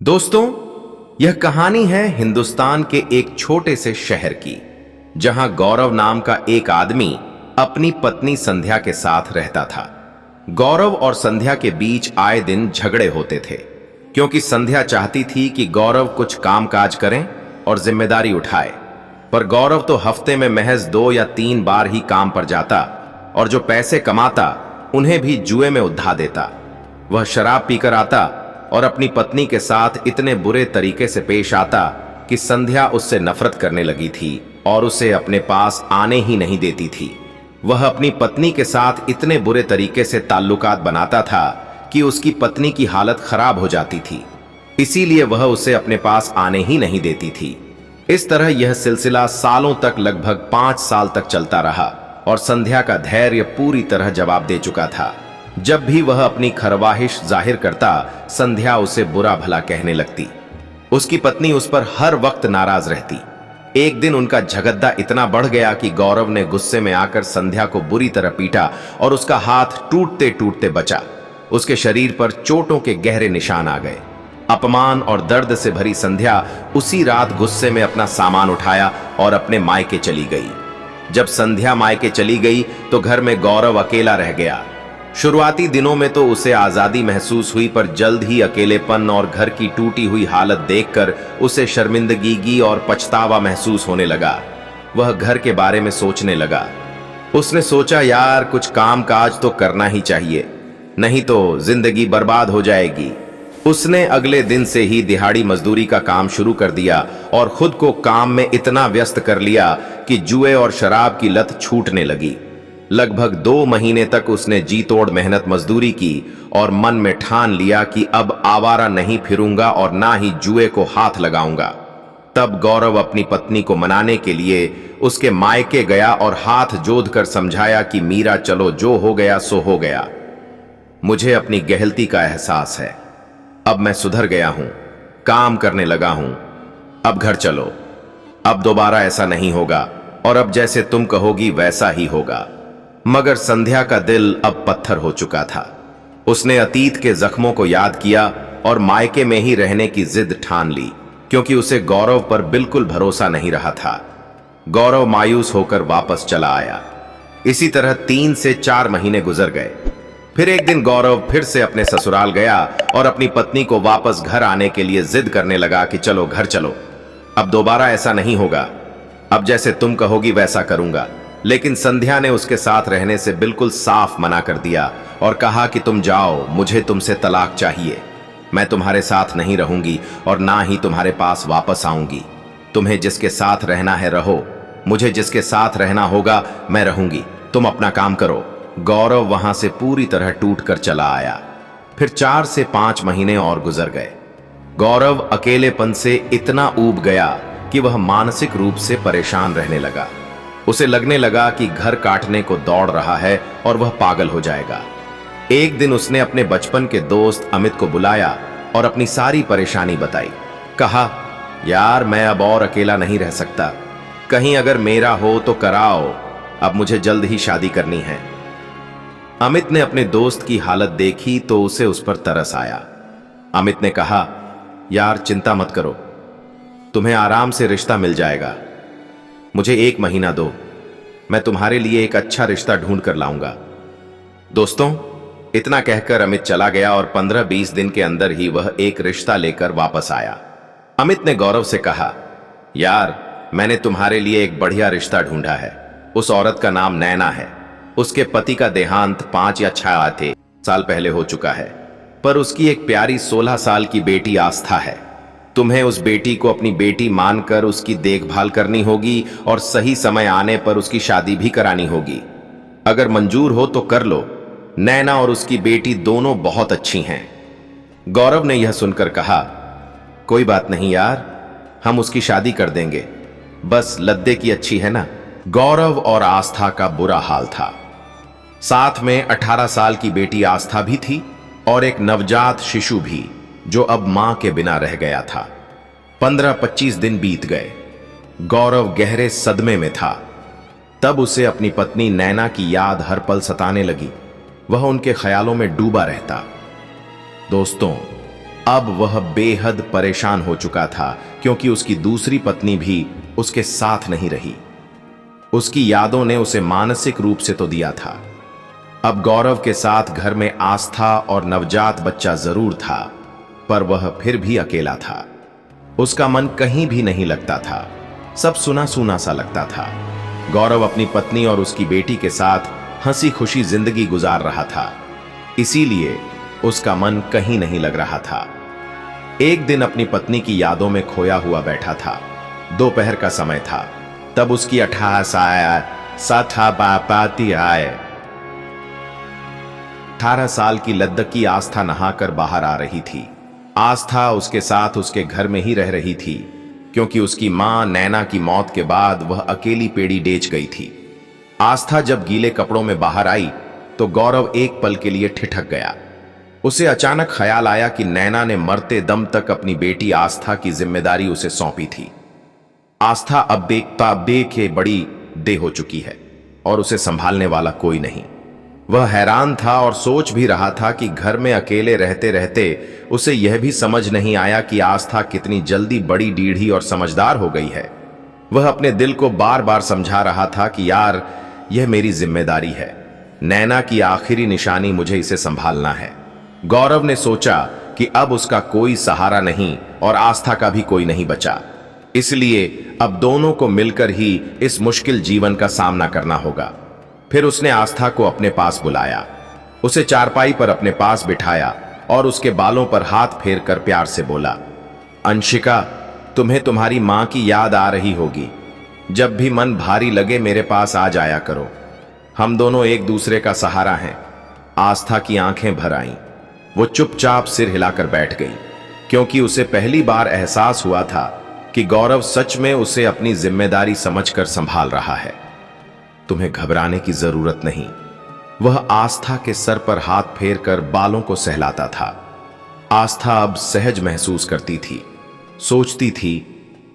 दोस्तों, यह कहानी है हिंदुस्तान के एक छोटे से शहर की, जहां गौरव नाम का एक आदमी अपनी पत्नी संध्या के साथ रहता था। गौरव और संध्या के बीच आए दिन झगड़े होते थे, क्योंकि संध्या चाहती थी कि गौरव कुछ कामकाज करें और जिम्मेदारी उठाए, पर गौरव तो हफ्ते में महज 2 या 3 बार ही काम पर जाता और जो पैसे कमाता उन्हें भी जुए में उद्धा देता। वह शराब पीकर आता और अपनी पत्नी के साथ इतने बुरे तरीके से पेश आता कि संध्या उससे नफरत करने लगी थी और उसे अपने पास आने ही नहीं देती थी। वह अपनी पत्नी के साथ इतने बुरे तरीके से ताल्लुकात बनाता था कि उसकी पत्नी की हालत खराब हो जाती थी, इसीलिए वह उसे अपने पास आने ही नहीं देती थी। इस तरह यह सिलसिला सालों तक, लगभग 5 साल तक चलता रहा और संध्या का धैर्य पूरी तरह जवाब दे चुका था। जब भी वह अपनी खरवाहिश जाहिर करता, संध्या उसे बुरा भला कहने लगती। उसकी पत्नी उस पर हर वक्त नाराज रहती। एक दिन उनका झगड़ा इतना बढ़ गया कि गौरव ने गुस्से में आकर संध्या को बुरी तरह पीटा और उसका हाथ टूटते टूटते बचा। उसके शरीर पर चोटों के गहरे निशान आ गए। अपमान और दर्द से भरी संध्या उसी रात गुस्से में अपना सामान उठाया और अपने मायके चली गई। जब संध्या मायके चली गई तो घर में गौरव अकेला रह गया। शुरुआती दिनों में तो उसे आजादी महसूस हुई, पर जल्द ही अकेलेपन और घर की टूटी हुई हालत देखकर उसे शर्मिंदगी और पछतावा महसूस होने लगा। वह घर के बारे में सोचने लगा। उसने सोचा, यार कुछ काम काज तो करना ही चाहिए, नहीं तो जिंदगी बर्बाद हो जाएगी। उसने अगले दिन से ही दिहाड़ी मजदूरी का काम शुरू कर दिया और खुद को काम में इतना व्यस्त कर लिया कि जुए और शराब की लत छूटने लगी। लगभग 2 महीने तक उसने जी तोड़ मेहनत मजदूरी की और मन में ठान लिया कि अब आवारा नहीं फिरूंगा और ना ही जुए को हाथ लगाऊंगा। तब गौरव अपनी पत्नी को मनाने के लिए उसके मायके गया और हाथ जोड़कर समझाया कि मीरा, चलो जो हो गया सो हो गया। मुझे अपनी गहलती का एहसास है। अब मैं सुधर गया हूं, काम करने लगा हूं। अब घर चलो, अब दोबारा ऐसा नहीं होगा और अब जैसे तुम कहोगी वैसा ही होगा। मगर संध्या का दिल अब पत्थर हो चुका था। उसने अतीत के जख्मों को याद किया और मायके में ही रहने की जिद ठान ली, क्योंकि उसे गौरव पर बिल्कुल भरोसा नहीं रहा था। गौरव मायूस होकर वापस चला आया। इसी तरह 3 से 4 महीने गुजर गए। फिर एक दिन गौरव फिर से अपने ससुराल गया और अपनी पत्नी को वापस घर आने के लिए जिद करने लगा कि चलो घर चलो, अब दोबारा ऐसा नहीं होगा, अब जैसे तुम कहोगी वैसा करूंगा। लेकिन संध्या ने उसके साथ रहने से बिल्कुल साफ मना कर दिया और कहा कि तुम जाओ, मुझे तुमसे तलाक चाहिए। मैं तुम्हारे साथ नहीं रहूंगी और ना ही तुम्हारे पास वापस आऊंगी। तुम्हें जिसके साथ रहना है रहो, मुझे जिसके साथ रहना होगा मैं रहूंगी। तुम अपना काम करो। गौरव वहां से पूरी तरह टूट कर चला आया। फिर 4 से 5 महीने और गुजर गए। गौरव अकेलेपन से इतना ऊब गया कि वह मानसिक रूप से परेशान रहने लगा। उसे लगने लगा कि घर काटने को दौड़ रहा है और वह पागल हो जाएगा। एक दिन उसने अपने बचपन के दोस्त अमित को बुलाया और अपनी सारी परेशानी बताई। कहा, यार मैं अब और अकेला नहीं रह सकता, कहीं अगर मेरा हो तो कराओ, अब मुझे जल्द ही शादी करनी है। अमित ने अपने दोस्त की हालत देखी तो उसे उस पर तरस आया। अमित ने कहा, यार चिंता मत करो, तुम्हें आराम से रिश्ता मिल जाएगा। मुझे 1 महीना दो, मैं तुम्हारे लिए एक अच्छा रिश्ता ढूंढ कर लाऊंगा। दोस्तों, इतना कहकर अमित चला गया और 15-20 दिन के अंदर ही वह एक रिश्ता लेकर वापस आया। अमित ने गौरव से कहा, यार मैंने तुम्हारे लिए एक बढ़िया रिश्ता ढूंढा है। उस औरत का नाम नैना है। उसके पति का देहांत 5 या 6 साल पहले हो चुका है, पर उसकी एक प्यारी 16 साल की बेटी आस्था है। तुम्हें उस बेटी को अपनी बेटी मानकर उसकी देखभाल करनी होगी और सही समय आने पर उसकी शादी भी करानी होगी। अगर मंजूर हो तो कर लो। नैना और उसकी बेटी दोनों बहुत अच्छी हैं। गौरव ने यह सुनकर कहा, कोई बात नहीं यार, हम उसकी शादी कर देंगे, बस लद्दे की अच्छी है ना। गौरव और आस्था का बुरा हाल था। साथ में 18 साल की बेटी आस्था भी थी और एक नवजात शिशु भी, जो अब मां के बिना रह गया था। 15-25 दिन बीत गए। गौरव गहरे सदमे में था। तब उसे अपनी पत्नी नैना की याद हर पल सताने लगी। वह उनके ख्यालों में डूबा रहता। दोस्तों, अब वह बेहद परेशान हो चुका था क्योंकि उसकी दूसरी पत्नी भी उसके साथ नहीं रही। उसकी यादों ने उसे मानसिक रूप से तो दिया था। अब गौरव के साथ घर में आस्था और नवजात बच्चा जरूर था, पर वह फिर भी अकेला था। उसका मन कहीं भी नहीं लगता था, सब सुना सुना सा लगता था। गौरव अपनी पत्नी और उसकी बेटी के साथ हंसी खुशी जिंदगी गुजार रहा था, इसीलिए उसका मन कहीं नहीं लग रहा था। एक दिन अपनी पत्नी की यादों में खोया हुआ बैठा था। दोपहर का समय था, तब उसकी 18 साल की लद्दकी आस्था नहाकर बाहर आ रही थी। आस्था उसके साथ उसके घर में ही रह रही थी, क्योंकि उसकी मां नैना की मौत के बाद वह अकेली पेड़ी डेच गई थी। आस्था जब गीले कपड़ों में बाहर आई तो गौरव एक पल के लिए ठिठक गया। उसे अचानक ख्याल आया कि नैना ने मरते दम तक अपनी बेटी आस्था की जिम्मेदारी उसे सौंपी थी। आस्था अब देखे बड़ी देह हो चुकी है और उसे संभालने वाला कोई नहीं। वह हैरान था और सोच भी रहा था कि घर में अकेले रहते रहते उसे यह भी समझ नहीं आया कि आस्था कितनी जल्दी बड़ी डीढ़ी और समझदार हो गई है। वह अपने दिल को बार बार समझा रहा था कि यार, यह मेरी जिम्मेदारी है। नैना की आखिरी निशानी, मुझे इसे संभालना है। गौरव ने सोचा कि अब उसका कोई सहारा नहीं और आस्था का भी कोई नहीं बचा, इसलिए अब दोनों को मिलकर ही इस मुश्किल जीवन का सामना करना होगा। फिर उसने आस्था को अपने पास बुलाया, उसे चारपाई पर अपने पास बिठाया और उसके बालों पर हाथ फेर कर प्यार से बोला, अंशिका, तुम्हें तुम्हारी मां की याद आ रही होगी। जब भी मन भारी लगे मेरे पास आ जाया करो, हम दोनों एक दूसरे का सहारा हैं। आस्था की आंखें भर आईं। वो चुपचाप सिर हिलाकर बैठ गई, क्योंकि उसे पहली बार एहसास हुआ था कि गौरव सच में उसे अपनी जिम्मेदारी समझकर संभाल रहा है। तुम्हें घबराने की जरूरत नहीं, वह आस्था के सर पर हाथ फेर कर बालों को सहलाता था। आस्था अब सहज महसूस करती थी, सोचती थी,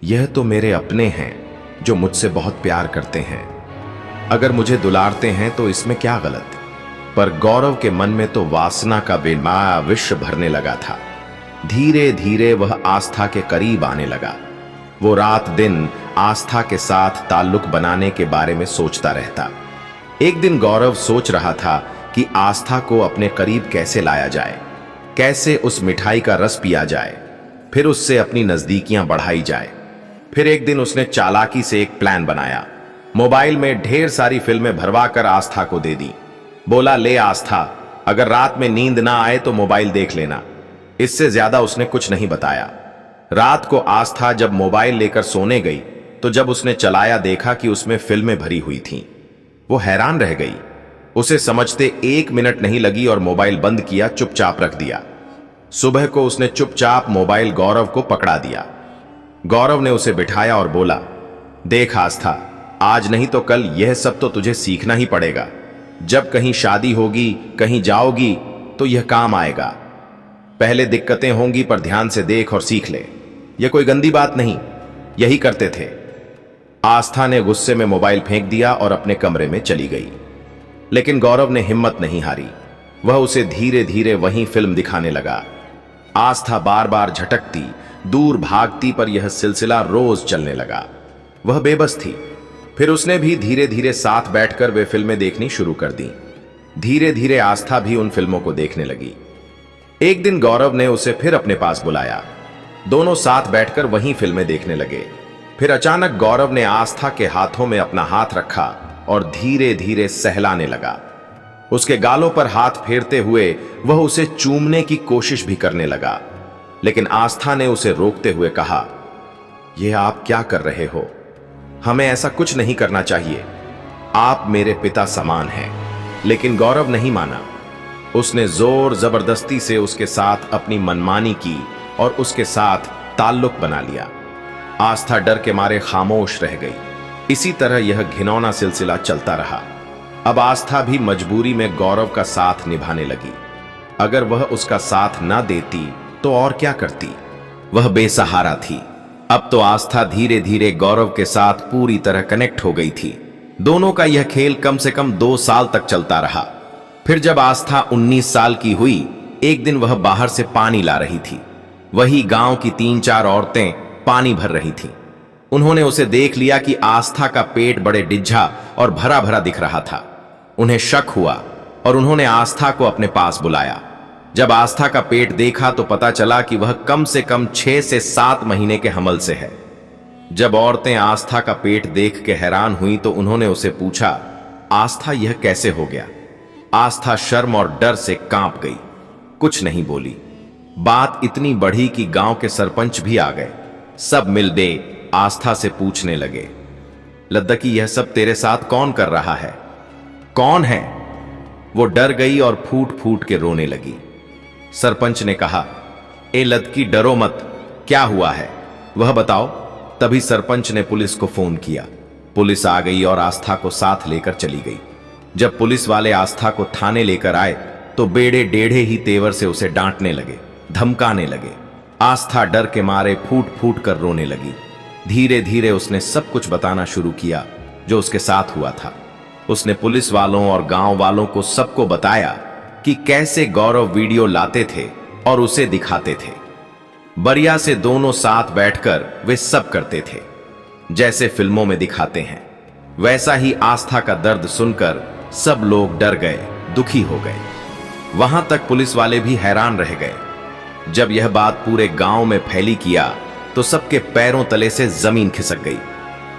यह तो मेरे अपने हैं जो मुझसे बहुत प्यार करते हैं। अगर मुझे दुलारते हैं तो इसमें क्या गलत। पर गौरव के मन में तो वासना का बेमाया विष भरने लगा था। धीरे धीरे वह आस्था के करीब आने लगा। वो रात दिन आस्था के साथ ताल्लुक बनाने के बारे में सोचता रहता। एक दिन गौरव सोच रहा था कि आस्था को अपने करीब कैसे लाया जाए, कैसे उस मिठाई का रस पिया जाए, फिर उससे अपनी नजदीकियां बढ़ाई जाए। फिर एक दिन उसने चालाकी से एक प्लान बनाया। मोबाइल में ढेर सारी फिल्में भरवा कर आस्था को दे दी। बोला, ले आस्था, अगर रात में नींद ना आए तो मोबाइल देख लेना। इससे ज्यादा उसने कुछ नहीं बताया। रात को आस्था जब मोबाइल लेकर सोने गई तो जब उसने चलाया देखा कि उसमें फिल्में भरी हुई थीं। वो हैरान रह गई। उसे समझते 1 मिनट नहीं लगी और मोबाइल बंद किया, चुपचाप रख दिया। सुबह को उसने चुपचाप मोबाइल गौरव को पकड़ा दिया। गौरव ने उसे बिठाया और बोला, देख आस्था, आज नहीं तो कल यह सब तो तुझे सीखना ही पड़ेगा। जब कहीं शादी होगी, कहीं जाओगी तो यह काम आएगा। पहले दिक्कतें होंगी पर ध्यान से देख और सीख ले। यह कोई गंदी बात नहीं, यही करते थे। आस्था ने गुस्से में मोबाइल फेंक दिया और अपने कमरे में चली गई। लेकिन गौरव ने हिम्मत नहीं हारी। वह उसे धीरे धीरे वहीं फिल्म दिखाने लगा। आस्था बार बार झटकती, दूर भागती, पर यह सिलसिला रोज चलने लगा। वह बेबस थी। फिर उसने भी धीरे धीरे साथ बैठकर वे फिल्में देखनी शुरू कर दी। धीरे धीरे आस्था भी उन फिल्मों को देखने लगी। एक दिन गौरव ने उसे फिर अपने पास बुलाया। दोनों साथ बैठकर वहीं फिल्में देखने लगे। फिर अचानक गौरव ने आस्था के हाथों में अपना हाथ रखा और धीरे धीरे सहलाने लगा। उसके गालों पर हाथ फेरते हुए वह उसे चूमने की कोशिश भी करने लगा। लेकिन आस्था ने उसे रोकते हुए कहा, यह आप क्या कर रहे हो? हमें ऐसा कुछ नहीं करना चाहिए। आप मेरे पिता समान हैं। लेकिन गौरव नहीं माना। उसने जोर जबरदस्ती से उसके साथ अपनी मनमानी की और उसके साथ ताल्लुक बना लिया। आस्था डर के मारे खामोश रह गई। इसी तरह यह घिनौना सिलसिला चलता रहा। अब आस्था भी मजबूरी में गौरव का साथ निभाने लगी। अगर वह उसका साथ ना देती तो और क्या करती? वह बेसहारा थी। अब तो आस्था धीरे धीरे गौरव के साथ पूरी तरह कनेक्ट हो गई थी। दोनों का यह खेल कम से कम 2 साल तक चलता रहा। फिर जब आस्था 19 साल की हुई, एक दिन वह बाहर से पानी ला रही थी। वही गांव की 3-4 औरतें पानी भर रही थीं। उन्होंने उसे देख लिया कि आस्था का पेट बड़े डिज्झा और भरा भरा दिख रहा था। उन्हें शक हुआ और उन्होंने आस्था को अपने पास बुलाया। जब आस्था का पेट देखा तो पता चला कि वह कम से कम 6 से 7 महीने के हमल से है। जब औरतें आस्था का पेट देख के हैरान हुई तो उन्होंने उसे पूछा, आस्था यह कैसे हो गया? आस्था शर्म और डर से कांप गई, कुछ नहीं बोली। बात इतनी बढ़ी कि गांव के सरपंच भी आ गए। सब मिलके आस्था से पूछने लगे, लद्दकी यह सब तेरे साथ कौन कर रहा है? कौन है? वो डर गई और फूट फूट के रोने लगी। सरपंच ने कहा, ए लद्दकी डरो मत, क्या हुआ है वह बताओ। तभी सरपंच ने पुलिस को फोन किया। पुलिस आ गई और आस्था को साथ लेकर चली गई। जब पुलिस वाले आस्था को थाने लेकर आए तो बेड़े डेढ़े ही तेवर से उसे डांटने लगे, धमकाने लगे। आस्था डर के मारे फूट फूट कर रोने लगी। धीरे धीरे उसने सब कुछ बताना शुरू किया जो उसके साथ हुआ था। उसने पुलिस वालों और गांव वालों को सबको बताया कि कैसे गौरव वीडियो लाते थे और उसे दिखाते थे। बरिया से दोनों साथ बैठकर वे सब करते थे जैसे फिल्मों में दिखाते हैं। वैसा ही आस्था का दर्द सुनकर सब लोग डर गए, दुखी हो गए। वहां तक पुलिस वाले भी हैरान रह गए। जब यह बात पूरे गांव में फैली किया तो सबके पैरों तले से जमीन खिसक गई।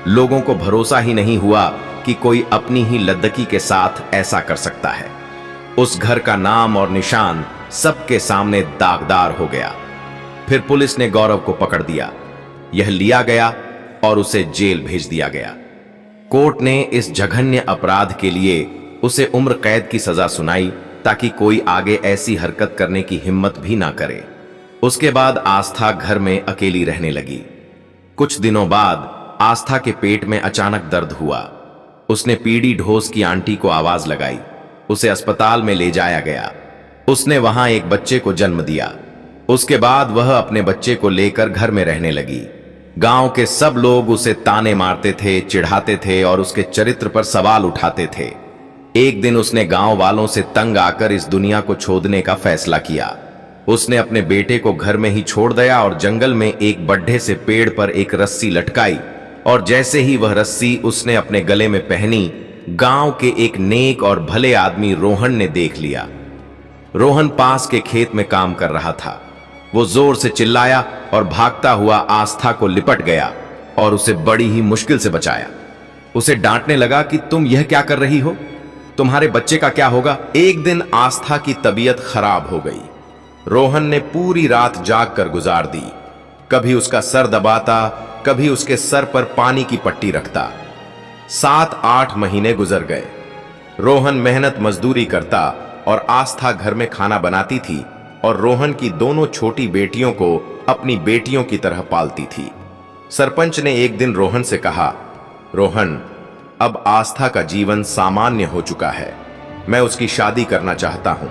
लोगों को भरोसा ही नहीं हुआ कि कोई अपनी ही लद्दकी के साथ ऐसा कर सकता है। उस घर का नाम और निशान सबके सामने दागदार हो गया। फिर पुलिस ने गौरव को पकड़ दिया। यह लिया गया और उसे जेल भेज दिया गया। कोर्ट ने इस जघन्य अपराध के लिए उसे उम्र कैद की सजा सुनाई ताकि कोई आगे ऐसी हरकत करने की हिम्मत भी ना करे। उसके बाद आस्था घर में अकेली रहने लगी। कुछ दिनों बाद आस्था के पेट में अचानक दर्द हुआ। उसने पीड़ी ढोस की आंटी को आवाज लगाई। उसे अस्पताल में ले जाया गया। उसने वहां एक बच्चे को जन्म दिया। उसके बाद वह अपने बच्चे को लेकर घर में रहने लगी। गांव के सब लोग उसे ताने मारते थे, चिढ़ाते थे और उसके चरित्र पर सवाल उठाते थे। एक दिन उसने गांव वालों से तंग आकर इस दुनिया को छोड़ने का फैसला किया। उसने अपने बेटे को घर में ही छोड़ दिया और जंगल में एक बड्ढे से पेड़ पर एक रस्सी लटकाई और जैसे ही वह रस्सी उसने अपने गले में पहनी, गांव के एक नेक और भले आदमी रोहन ने देख लिया। रोहन पास के खेत में काम कर रहा था। वो जोर से चिल्लाया और भागता हुआ आस्था को लिपट गया और उसे बड़ी ही मुश्किल से बचाया। उसे डांटने लगा कि तुम यह क्या कर रही हो? तुम्हारे बच्चे का क्या होगा? एक दिन आस्था की तबीयत खराब हो गई। रोहन ने पूरी रात जाग कर गुजार दी। कभी उसका सर दबाता, कभी उसके सर पर पानी की पट्टी रखता। 7-8 महीने गुजर गए। रोहन मेहनत मजदूरी करता और आस्था घर में खाना बनाती थी और रोहन की दोनों छोटी बेटियों को अपनी बेटियों की तरह पालती थी। सरपंच ने एक दिन रोहन से कहा, रोहन, अब आस्था का जीवन सामान्य हो चुका है। मैं उसकी शादी करना चाहता हूं।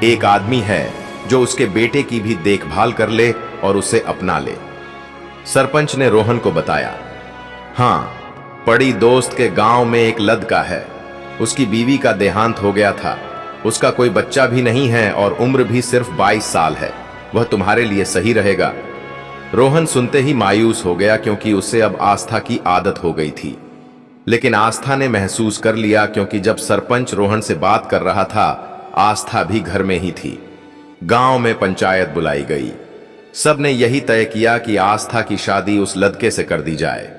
एक आदमी है जो उसके बेटे की भी देखभाल कर ले और उसे अपना ले। सरपंच ने रोहन को बताया, हां, पड़ी दोस्त के गांव में एक लड़का है। उसकी बीवी का देहांत हो गया था। उसका कोई बच्चा भी नहीं है और उम्र भी सिर्फ 22 साल है। वह तुम्हारे लिए सही रहेगा। रोहन सुनते ही मायूस हो गया क्योंकि उसे अब आस्था की आदत हो गई थी। लेकिन आस्था ने महसूस कर लिया क्योंकि जब सरपंच रोहन से बात कर रहा था, आस्था भी घर में ही थी। गांव में पंचायत बुलाई गई। सबने यही तय किया कि आस्था की शादी उस लड़के से कर दी जाए।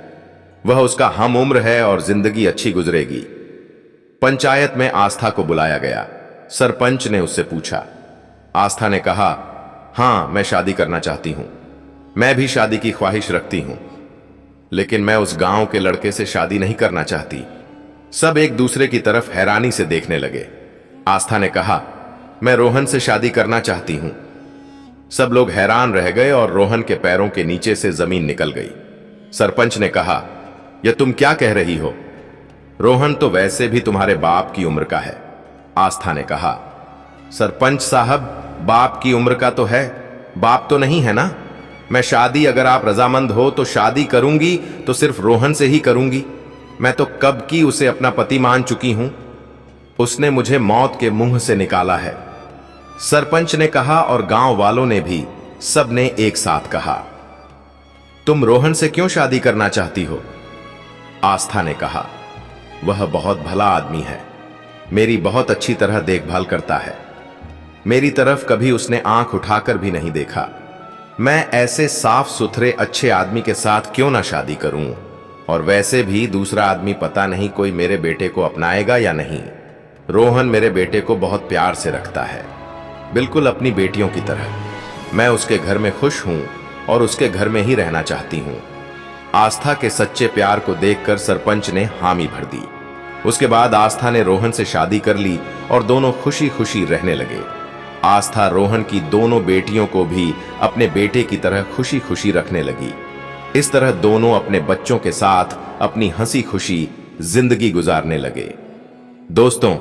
वह उसका हम उम्र है और जिंदगी अच्छी गुजरेगी। पंचायत में आस्था को बुलाया गया। सरपंच ने उससे पूछा। आस्था ने कहा, हां, मैं शादी करना चाहती हूं। मैं भी शादी की ख्वाहिश रखती हूं, लेकिन मैं उस गांव के लड़के से शादी नहीं करना चाहती। सब एक दूसरे की तरफ हैरानी से देखने लगे। आस्था ने कहा, मैं रोहन से शादी करना चाहती हूं। सब लोग हैरान रह गए और रोहन के पैरों के नीचे से जमीन निकल गई। सरपंच ने कहा, यह तुम क्या कह रही हो? रोहन तो वैसे भी तुम्हारे बाप की उम्र का है। आस्था ने कहा, सरपंच साहब, बाप की उम्र का तो है, बाप तो नहीं है ना। मैं शादी, अगर आप रजामंद हो तो शादी करूंगी तो सिर्फ रोहन से ही करूंगी। मैं तो कब की उसे अपना पति मान चुकी हूं। उसने मुझे मौत के मुंह से निकाला है। सरपंच ने कहा और गांव वालों ने भी सबने एक साथ कहा, तुम रोहन से क्यों शादी करना चाहती हो? आस्था ने कहा, वह बहुत भला आदमी है, मेरी बहुत अच्छी तरह देखभाल करता है, मेरी तरफ कभी उसने आंख उठाकर भी नहीं देखा। मैं ऐसे साफ सुथरे अच्छे आदमी के साथ क्यों ना शादी करूं? और वैसे भी दूसरा आदमी पता नहीं कोई मेरे बेटे को अपनाएगा या नहीं। रोहन मेरे बेटे को बहुत प्यार से रखता है, बिल्कुल अपनी बेटियों की तरह। मैं उसके घर में खुश हूं और उसके घर में ही रहना चाहती हूं। आस्था के सच्चे प्यार को देखकर सरपंच ने हामी भर दी। उसके बाद आस्था ने रोहन से शादी कर ली और दोनों खुशी खुशी रहने लगे। आस्था रोहन की दोनों बेटियों को भी अपने बेटे की तरह खुशी खुशी रखने लगी। इस तरह दोनों अपने बच्चों के साथ अपनी हंसी खुशी जिंदगी गुजारने लगे। दोस्तों,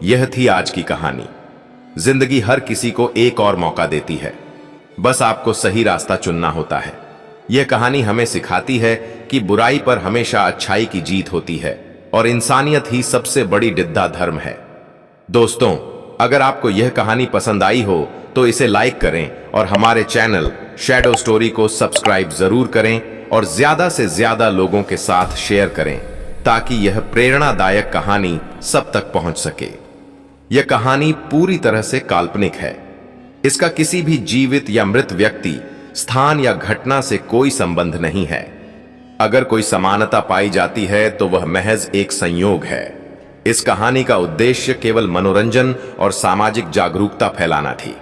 यह थी आज की कहानी। जिंदगी हर किसी को एक और मौका देती है, बस आपको सही रास्ता चुनना होता है। यह कहानी हमें सिखाती है कि बुराई पर हमेशा अच्छाई की जीत होती है और इंसानियत ही सबसे बड़ी डिद्दा धर्म है। दोस्तों, अगर आपको यह कहानी पसंद आई हो तो इसे लाइक करें और हमारे चैनल शैडो स्टोरी को सब्सक्राइब जरूर करें और ज्यादा से ज्यादा लोगों के साथ शेयर करें ताकि यह प्रेरणादायक कहानी सब तक पहुंच सके। यह कहानी पूरी तरह से काल्पनिक है। इसका किसी भी जीवित या मृत व्यक्ति, स्थान या घटना से कोई संबंध नहीं है। अगर कोई समानता पाई जाती है तो वह महज एक संयोग है। इस कहानी का उद्देश्य केवल मनोरंजन और सामाजिक जागरूकता फैलाना थी।